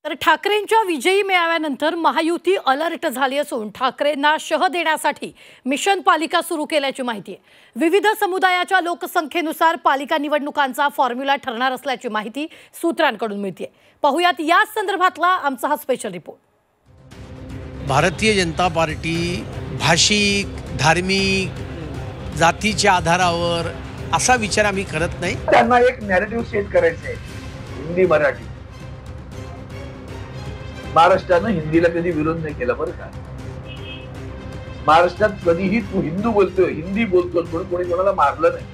तर ठाकरेंच्या विजयी मेळाव्यानंतर महायुती अलर्ट झाली असून ठाकरेंना शह देण्यासाठी मिशन पालिका सुरू केल्याची माहिती आहे। विविध समुदायाच्या लोकसंख्येनुसार पालिका निवडणुकांचा फॉर्म्युला ठरणार असल्याची माहिती सूत्रांकडून मिळते। पाहुयात या संदर्भातला आमचा हा special report. Bharatiya Janata party भाषिक, धार्मिक, जातीच्या आधारावर असा विचार आम्ही करत नाही। त्यांना एक नॅरेटिव्ह सेट करायचं आहे, हिंदी मराठी। महाराष्ट्रानं हिंदीला कधी विरोध नाही केला बरं का। महाराष्ट्रात कधीही तू हिंदू बोलतोय, हिंदी बोलतोय म्हणून कोणी कोणाला मारलं नाही।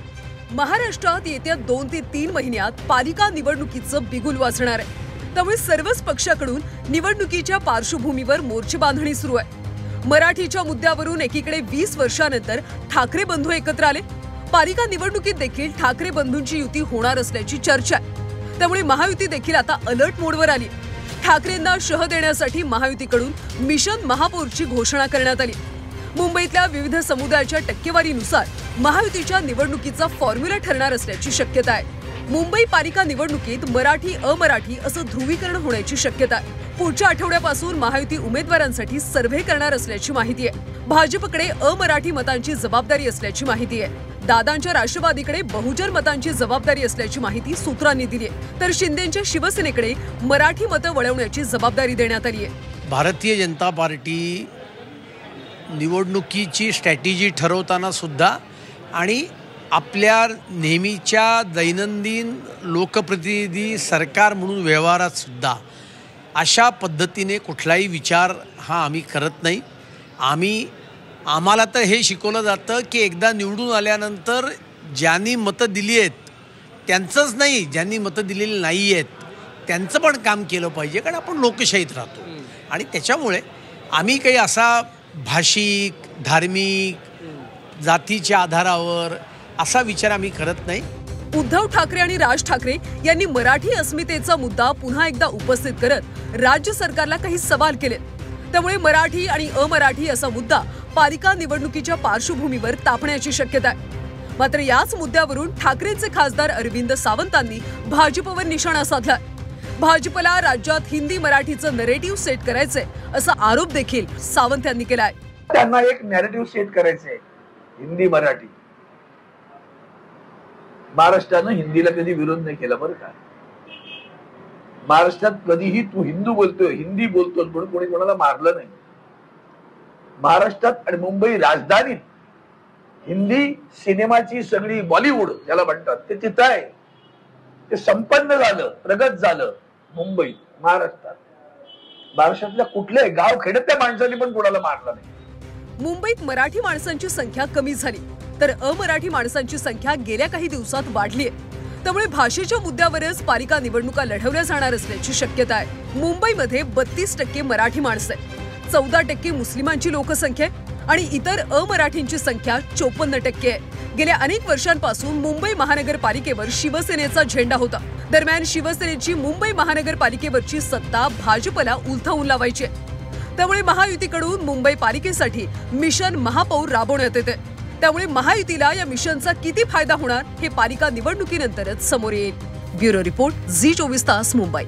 महाराष्ट्रात येत्या 2 ते 3 महिन्यात पालिका निवडणुकीचं बिगुल वाजणार आहे। त्यामुळे सर्वच पक्षाकडून निवडणुकीच्या पार्श्वभूमीवर मोर्चे बांधणी सुरू आहे। मराठीच्या मुद्द्यावरून एकीकडे 20 वर्षांनंतर ठाकरे बंधू एकत्र आले। पालिका निवडणुकीत देखील ठाकरे बंधूंची युती होणार असल्याची चर्चा आहे। त्यामुळे महायुती देखील आता अलर्ट मोडवर आली। ठाकरेंना शह देण्यासाठी महायुतीकडून मिशन महापौरची घोषणा करण्यात आली। मुंबईतल्या विविध समुदायाच्या टक्केवारीनुसार महायुतीच्या निवडणुकीचा फॉर्म्युला ठरणार असल्याची शक्यता आहे। मुंबई पालिका निवडणुकीत मराठी अमराठी असं ध्रुवीकरण होण्याची शक्यता आहे। पुढच्या आठवड्यापासून महायुती उमेदवारांसाठी सर्व्हे करणार असल्याची माहिती आहे। भाजपकडे अमराठी मतांची जबाबदारी असल्याची माहिती आहे। दादांच्या राष्ट्रवादीकडे बहुजन मतांची जबाबदारी असल्याची माहिती सूत्रांनी दिली आहे। तर शिंदेंच्या शिवसेनेकडे मराठी मतं वळवण्याची जबाबदारी देण्यात आली आहे। भारतीय जनता पार्टी निवडणुकीची स्ट्रॅटेजी ठरवताना सुद्धा आणि आपल्या नेहमीच्या दैनंदिन लोकप्रतिनिधी सरकार म्हणून व्यवहारात सुद्धा अशा पद्धतीने कुठलाही विचार हा आम्ही करत नाही। आम्हाला तर हे शिकवलं जातं की एकदा निवडून आल्यानंतर ज्यांनी मतं दिली आहेत त्यांचंच नाही, ज्यांनी मतं दिलेली नाही आहेत त्यांचं पण काम केलं पाहिजे, कारण आपण लोकशाहीत राहतो। आणि त्याच्यामुळे आम्ही काही असा भाषिक, धार्मिक, जातीच्या आधारावर असा विचार आम्ही करत नाही। उद्धव ठाकरे आणि राज ठाकरे यांनी मराठी अस्मितेचा मुद्दा पुन्हा एकदा उपस्थित करत राज्य सरकारला काही सवाल केले। त्यामुळे मराठी आणि अमराठी असा मुद्दा पालिका निवडणुकीच्या पार्श्वभूमीवर तापण्याची शक्यता आहे। मात्र याच मुद्द्यावरून ठाकरेंचे खासदार अरविंद सावंतांनी भाजपवर निशाणा साधला। भाजपला राज्यात हिंदी मराठीचं नरेटिव्ह सेट करायचंय असा आरोप देखील सावंत यांनी केलाय। त्यांना एक नॅरेटिव्ह सेट करायचंय, हिंदी मराठी। महाराष्ट्रानं हिंदीला कधी विरोध नाही केला बरं का। महाराष्ट्रात कधीही तू हिंदू बोलतोय, हिंदी बोलतोय म्हणून कोणी कोणाला मारलं नाही। महाराष्ट्रात आणि मुंबई राजधानीत हिंदी सिनेमाची सगळी बॉलिवूड ज्याला म्हणतात ते तिथं आहे। ते संपन्न झालं, प्रगत झालं मुंबईत, महाराष्ट्रातल्या कुठल्याही गाव खेड्यातल्या माणसांनी पण कोणाला मारलं नाही। मुंबईत मराठी माणसांची संख्या कमी झाली तर अमराठी माणसांची संख्या गेल्या काही दिवसात वाढली आहे। त्यामुळे भाषेच्या मुद्द्यावरच पालिका निवडणुका लढवल्या जाणार असल्याची शक्यता आहे। मुंबईमध्ये 32% मराठी माणसं आहेत, 14% मुस्लिमांची लोकसंख्या आणि इतर अमराठींची संख्या 54% आहे। गेल्या अनेक वर्षांपासून मुंबई महानगरपालिकेवर शिवसेनेचा झेंडा होता। दरम्यान शिवसेनेची मुंबई महानगरपालिकेवरची सत्ता भाजपला उलथवून लावायची आहे। त्यामुळे महायुतीकडून मुंबई पालिकेसाठी मिशन महापौर राबवण्यात येते। त्यामुळे महायुतीला या मिशनचा किती फायदा होणार हे पालिका निवडणुकीनंतरच समोर येईल। ब्युरो रिपोर्ट, झी 24 तास, मुंबई।